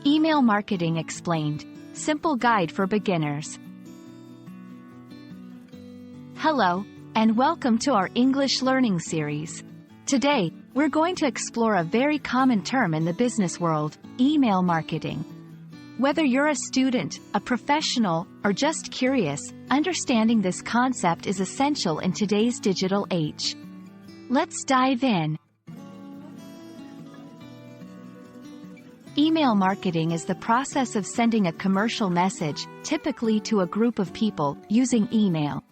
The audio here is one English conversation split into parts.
Email Marketing Explained. Simple guide for beginners. Hello, and welcome to our English learning series. Today, we're going to explore a very common term in the business world, email marketing. Whether you're a student, a professional, or just curious, understanding this concept is essential in today's digital age. Let's dive in. Email marketing is the process of sending a commercial message, typically to a group of people, using email.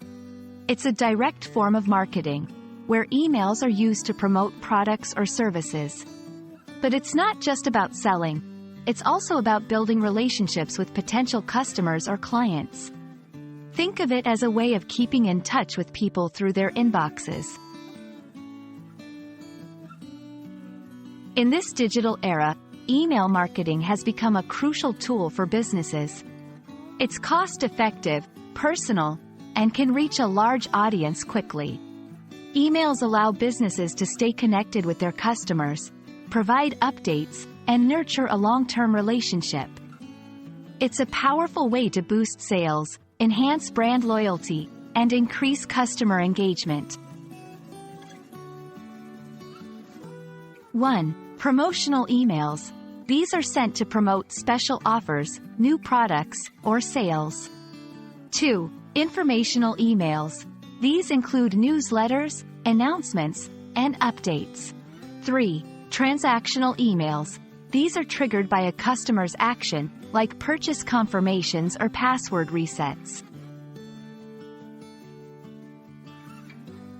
It's a direct form of marketing, where emails are used to promote products or services. But it's not just about selling. It's also about building relationships with potential customers or clients. Think of it as a way of keeping in touch with people through their inboxes. In this digital era, email marketing has become a crucial tool for businesses. It's cost-effective, personal, and can reach a large audience quickly. Emails allow businesses to stay connected with their customers, provide updates, and nurture a long-term relationship. It's a powerful way to boost sales, enhance brand loyalty, and increase customer engagement. 1. Promotional emails. These are sent to promote special offers, new products, or sales. 2. Informational emails. These include newsletters, announcements, and updates. 3. Transactional emails. These are triggered by a customer's action, like purchase confirmations or password resets.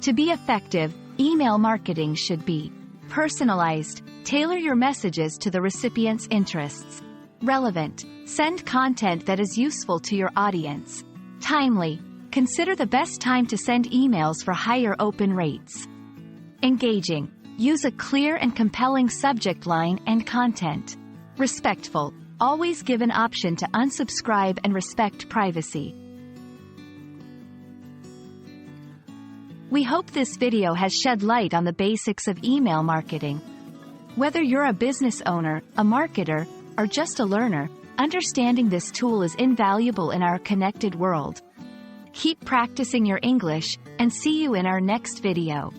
To be effective, email marketing should be personalized. Tailor your messages to the recipient's interests. Relevant. Send content that is useful to your audience. Timely. Consider the best time to send emails for higher open rates. Engaging. Use a clear and compelling subject line and content. Respectful. Always give an option to unsubscribe and respect privacy. We hope this video has shed light on the basics of email marketing. Whether you're a business owner, a marketer, or just a learner, understanding this tool is invaluable in our connected world. Keep practicing your English, and see you in our next video.